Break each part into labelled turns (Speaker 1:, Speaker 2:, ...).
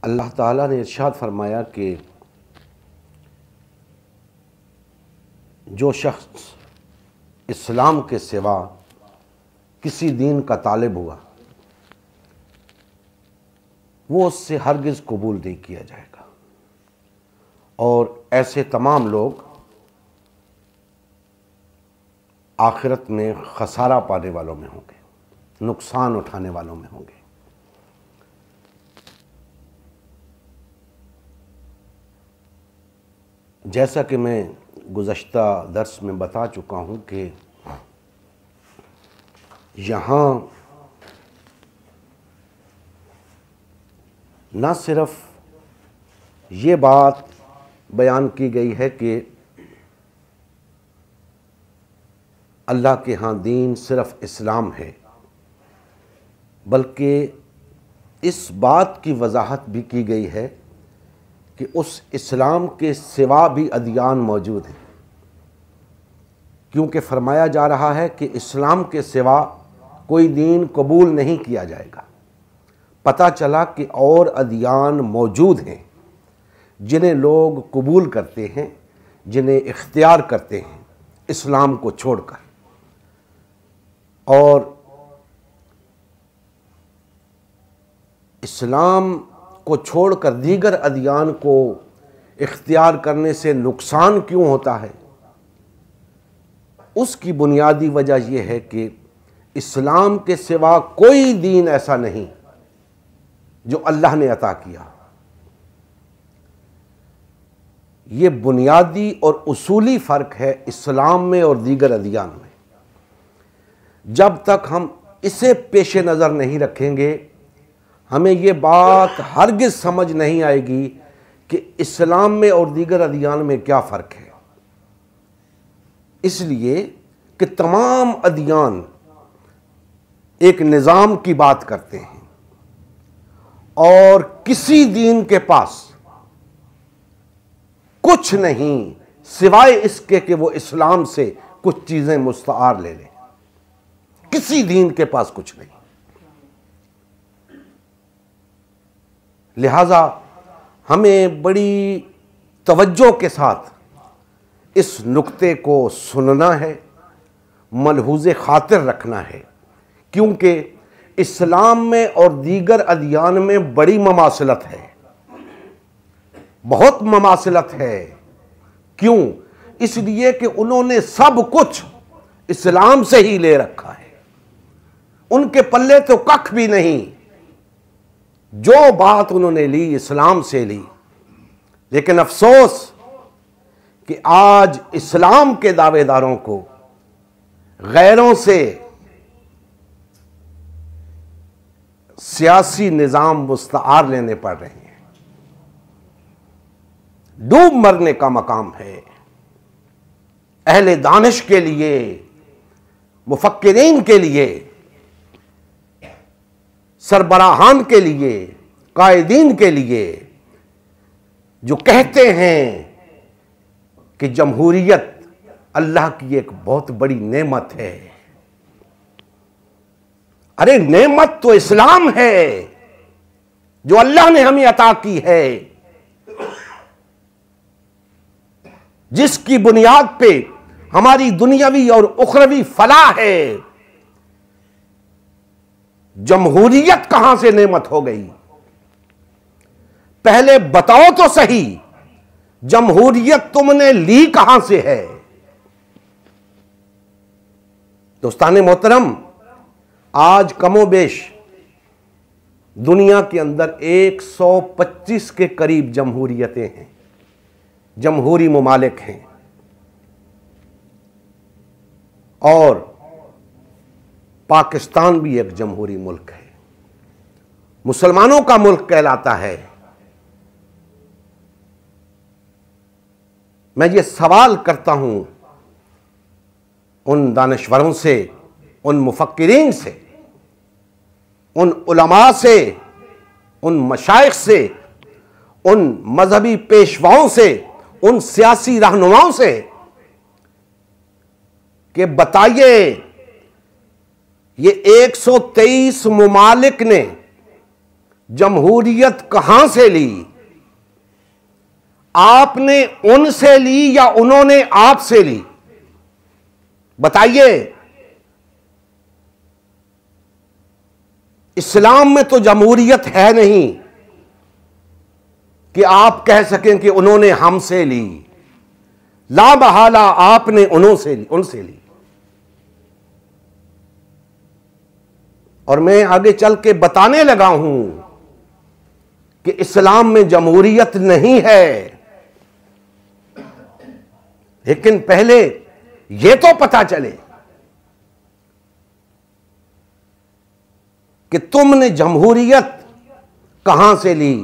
Speaker 1: अल्लाह ताला ने इरशाद फरमाया कि जो शख्स इस्लाम के सिवा किसी दीन का तालिब हुआ वो उससे हरगिज़ कबूल नहीं किया जाएगा, और ऐसे तमाम लोग आखिरत में खसारा पाने वालों में होंगे, नुकसान उठाने वालों में होंगे। जैसा कि मैं गुज़श्ता दर्स में बता चुका हूँ कि यहाँ न सिर्फ ये बात बयान की गई है कि अल्लाह के यहाँ दीन सिर्फ इस्लाम है, बल्कि इस बात की वजाहत भी की गई है कि उस इस्लाम के सिवा भी अदियान मौजूद हैं, क्योंकि फरमाया जा रहा है कि इस्लाम के सिवा कोई दीन कबूल नहीं किया जाएगा। पता चला कि और अदियान मौजूद हैं जिन्हें लोग कबूल करते हैं, जिन्हें इख्तियार करते हैं इस्लाम को छोड़कर, और इस्लाम को छोड़कर दीगर अदियान को इख्तियार करने से नुकसान क्यों होता है। उसकी बुनियादी वजह यह है कि इस्लाम के सिवा कोई दीन ऐसा नहीं जो अल्लाह ने अता किया। ये बुनियादी और उसूली फ़र्क है इस्लाम में और दीगर अदियान में। जब तक हम इसे पेश नज़र नहीं रखेंगे, हमें ये बात हरगिज़ समझ नहीं आएगी कि इस्लाम में और दीगर अदियान में क्या फ़र्क है। इसलिए कि तमाम अदियान एक निज़ाम की बात करते हैं, और किसी दीन के पास कुछ नहीं सिवाय इसके कि वो इस्लाम से कुछ चीज़ें मुस्तआर ले ले। किसी दीन के पास कुछ नहीं। लिहाजा हमें बड़ी तवज्जो के साथ इस नुक्ते को सुनना है, मलहूज़े खातिर रखना है, क्योंकि इस्लाम में और दीगर अदियान में बड़ी ममासिलत है, बहुत ममासिलत है। क्यों? इसलिए कि उन्होंने सब कुछ इस्लाम से ही ले रखा है, उनके पल्ले तो कख भी नहीं। जो बात उन्होंने ली इस्लाम से ली, लेकिन अफसोस कि आज इस्लाम के दावेदारों को गैरों से सियासी निज़ाम मुस्तआर लेने पड़ रहे हैं। डूब मरने का मकाम है अहले दानिश के लिए, मुफक्किरीन के लिए, सरबराहान के लिए, कायदीन के लिए, जो कहते हैं कि जमहूरियत अल्लाह की एक बहुत बड़ी नेमत है। अरे नेमत तो इस्लाम है जो अल्लाह ने हमें अता की है, जिसकी बुनियाद पे हमारी दुनियावी और उखरवी फलाह है। जमहूरियत कहां से नेमत हो गई? पहले बताओ तो सही, जमहूरियत तुमने ली कहां से है? दोस्ताने मोहतरम, आज कमोबेश दुनिया के अंदर 125 के करीब जमहूरियतें हैं, जमहूरी ममालिक हैं, और पाकिस्तान भी एक जमहूरी मुल्क है, मुसलमानों का मुल्क कहलाता है। मैं ये सवाल करता हूं उन दानिश्वरों से, उन मुफक्किरीन से, उन उलमा से, उन मशाइख से, उन मजहबी पेशवाओं से, उन सियासी रहनुमाओं से कि बताइए, ये 123 मुमालिक ने जमहूरियत कहां से ली? आपने उनसे ली या उन्होंने आपसे ली? बताइए। इस्लाम में तो जमहूरियत है नहीं कि आप कह सकें कि उन्होंने हमसे ली। ला बहाला आपने उनसे ली। और मैं आगे चल के बताने लगा हूं कि इस्लाम में जमहूरियत नहीं है। लेकिन पहले यह तो पता चले कि तुमने जमहूरियत कहां से ली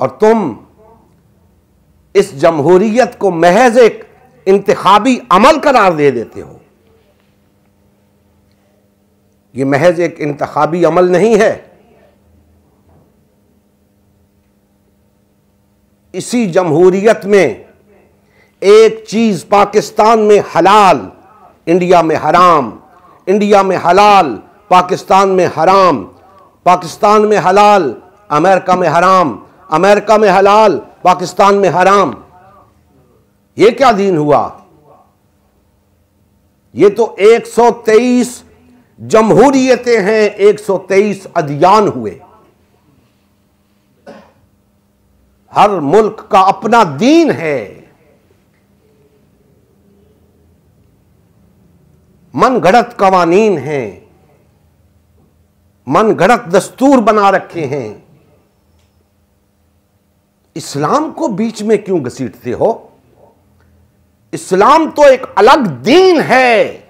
Speaker 1: और तुम इस जमहूरियत को महज एक इंतखाबी अमल करार दे देते हो। यह महज एक इंतखाबी अमल नहीं है। इसी जमहूरियत में एक चीज पाकिस्तान में हलाल, इंडिया में हराम, इंडिया में हलाल, पाकिस्तान में हराम, पाकिस्तान में हलाल, अमेरिका में हराम, अमेरिका में हलाल, पाकिस्तान में हराम। यह क्या दीन हुआ? यह तो 123 जमहूरियतें हैं, 123 अदियान हुए। हर मुल्क का अपना दीन है। मनगढ़ंत कवानीन हैं, मनगढ़ंत दस्तूर बना रखे हैं। इस्लाम को बीच में क्यों घसीटते हो? इस्लाम तो एक अलग दीन है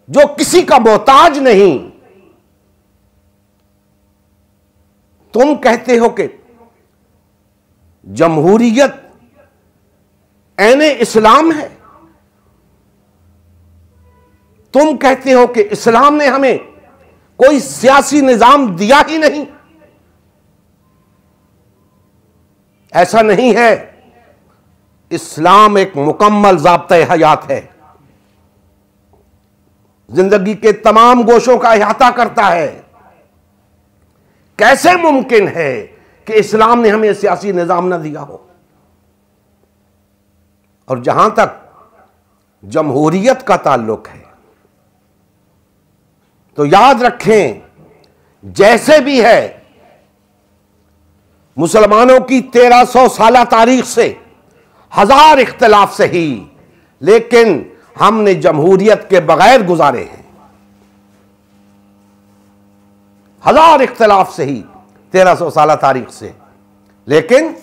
Speaker 1: जो किसी का मोहताज नहीं। तुम कहते हो कि जमहूरियत ऐने इस्लाम है। तुम कहते हो कि इस्लाम ने हमें कोई सियासी निजाम दिया ही नहीं। ऐसा नहीं है। इस्लाम एक मुकम्मल ज़ाब्ता हयात है, जिंदगी के तमाम गोशों का अहाता करता है। कैसे मुमकिन है कि इस्लाम ने हमें सियासी निजाम ना दिया हो? और जहां तक जमहूरियत का ताल्लुक है तो याद रखें, जैसे भी है, मुसलमानों की 1300 साला तारीख से हजार इख्तिलाफ सही, लेकिन हमने जमहूरियत के बगैर गुजारे हैं। हजार इख्तिलाफ सही 1300 साला तारीख से, लेकिन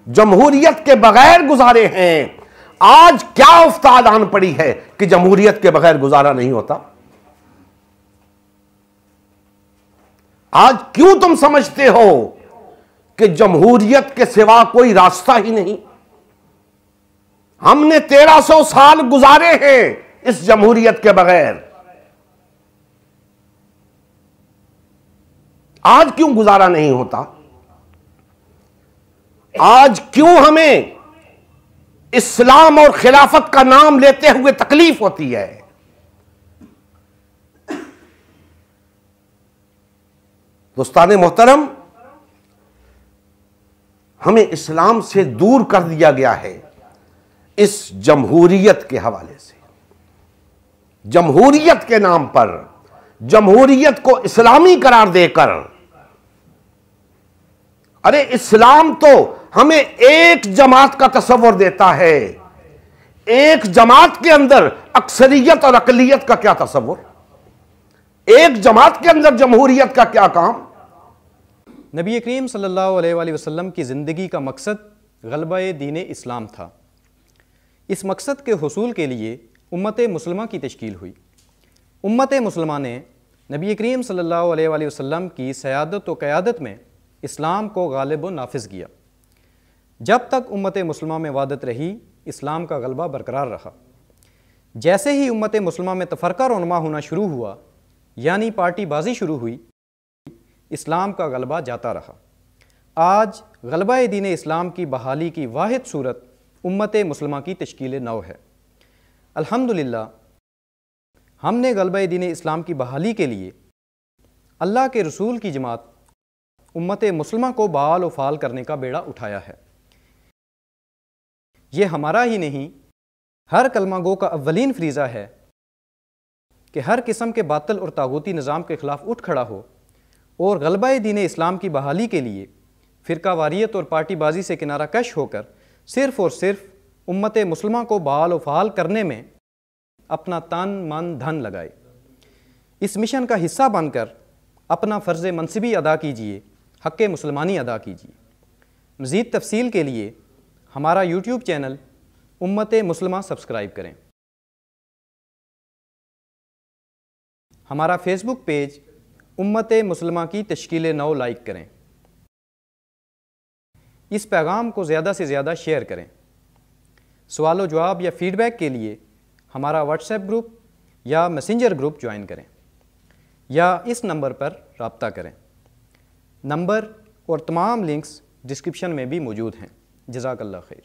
Speaker 1: जमहूरियत के बगैर गुजारे हैं। आज क्या उफ्ताद आन पड़ी है कि जमहूरियत के बगैर गुजारा नहीं होता? आज क्यों तुम समझते हो कि जमहूरियत के सिवा कोई रास्ता ही नहीं? हमने 1300 साल गुजारे हैं इस जमहूरियत के बगैर। आज क्यों गुजारा नहीं होता? आज क्यों हमें इस्लाम और खिलाफत का नाम लेते हुए तकलीफ होती है? दोस्ताने मोहतरम, हमें इस्लाम से दूर कर दिया गया है इस जमहूरियत के हवाले से। जमहूरियत के नाम पर, जमहूरियत को इस्लामी करार देकर, अरे इस्लाम तो हमें एक जमात का तस्वर देता है। एक जमात के अंदर अक्सरियत और अकलियत का क्या तस्वर? एक जमात के अंदर जमहूरियत का क्या काम?
Speaker 2: नबी करीम सल्लल्लाहु अलैहि वसल्लम की ज़िंदगी का मकसद ग़लबा-ए दीन इस्लाम था। इस मकसद के हुसूल के लिए उम्मत मुस्लिमा की तश्कील हुई। उम्मत मुस्लिमा ने नबी करीम सल्लल्लाहु अलैहि वसल्लम की सयादत व क़यादत में इस्लाम को गालिब व नाफिज़ किया। जब तक उम्मत मुस्लिमा में वादत रही, इस्लाम का गलबा बरकरार रहा। जैसे ही उम्मत मुस्लिमा में तफरका रोनमा होना शुरू हुआ, यानी पार्टी बाजी शुरू हुई, इस्लाम का गलबा जाता रहा। आज गलबा-ए दीन इस्लाम की बहाली की वाहिद सूरत उम्मत मुस्लिमा की तश्कील नौ है। अल्हम्दुलिल्लाह, हमने गलबा-ए दीन इस्लाम की बहाली के लिए अल्लाह के रसूल की जमात उम्मत मुस्लिमा को बाल व फाल करने का बेड़ा उठाया है। ये हमारा ही नहीं, हर कलमा गो का अव्वलीन फरीज़ा है कि हर किस्म के बातिल और तागूती निज़ाम के ख़िलाफ़ उठ खड़ा हो और ग़लबा दीन इस्लाम की बहाली के लिए फ़िरका वारियत और पार्टीबाजी से किनारा कश होकर सिर्फ़ और सिर्फ उम्मत मुस्लिमा को बाल व फाल करने में अपना तन मन धन लगाए। इस मिशन का हिस्सा बनकर अपना फ़र्ज़ मनसिबी अदा कीजिए, हक़ मुसलमानी अदा कीजिए। मज़ीद तफ़सील के लिए हमारा यूट्यूब चैनल उम्मत मुस्लिमा सब्सक्राइब करें। हमारा फेसबुक पेज उम्मत मुस्लिमा की तश्कील नौ लाइक करें। इस पैगाम को ज़्यादा से ज़्यादा शेयर करें। सवाल व जवाब या फ़ीडबैक के लिए हमारा व्हाट्सएप ग्रुप या मैसेंजर ग्रुप ज्वाइन करें या इस नंबर पर रब्ता करें। नंबर और तमाम लिंक्स डिस्क्रिप्शन में भी मौजूद हैं। जज़ाकल्लाह खैर।